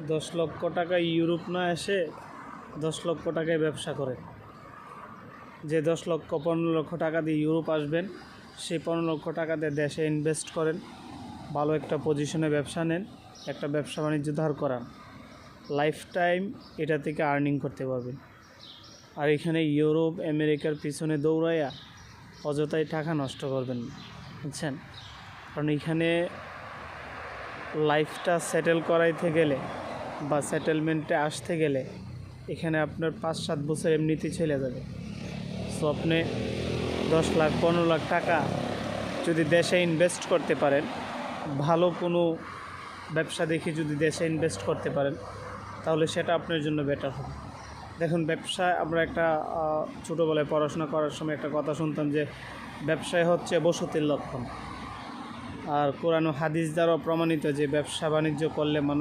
10 লক্ষ টাকা ইউরোপ না এসে 10 লক্ষ টাকায় ব্যবসা করে, যে 15 লক্ষ টাকা দিয়ে ইউরোপ আসবেন, সেই 15 লক্ষ টাকা দিয়ে দেশে ইনভেস্ট করেন, ভালো একটা পজিশনে ব্যবসা নেন, একটা ব্যবসা বাণিজ্য ধার করান, লাইফ টাইম এটা থেকে আর্নিং করতে পারবেন। আর এখানে ইউরোপ আমেরিকার পিছনে দৌড়াইয়া অযথাই টাকা নষ্ট করবেন না, বুঝছেন? কারণ এখানে লাইফটা সেটেল করাইতে গেলে বা সেটেলমেন্টে আসতে গেলে এখানে আপনার 5-7 বছর এমনিতেই চলে যাবে। সো আপনি 10 লাখ 15 লাখ টাকা যদি দেশে ইনভেস্ট করতে পারেন, ভালো কোনো ব্যবসা দেখে যদি দেশে ইনভেস্ট করতে পারেন, তাহলে সেটা আপনার জন্য বেটার হবে। দেখুন, ব্যবসায় আমরা একটা ছোটোবেলায় পড়াশোনা করার সময় একটা কথা শুনতাম যে ব্যবসায় হচ্ছে বসতির লক্ষণ। আর কোরআন ও হাদিস দ্বারাও প্রমাণিত যে ব্যবসা বাণিজ্য করলে মানুষ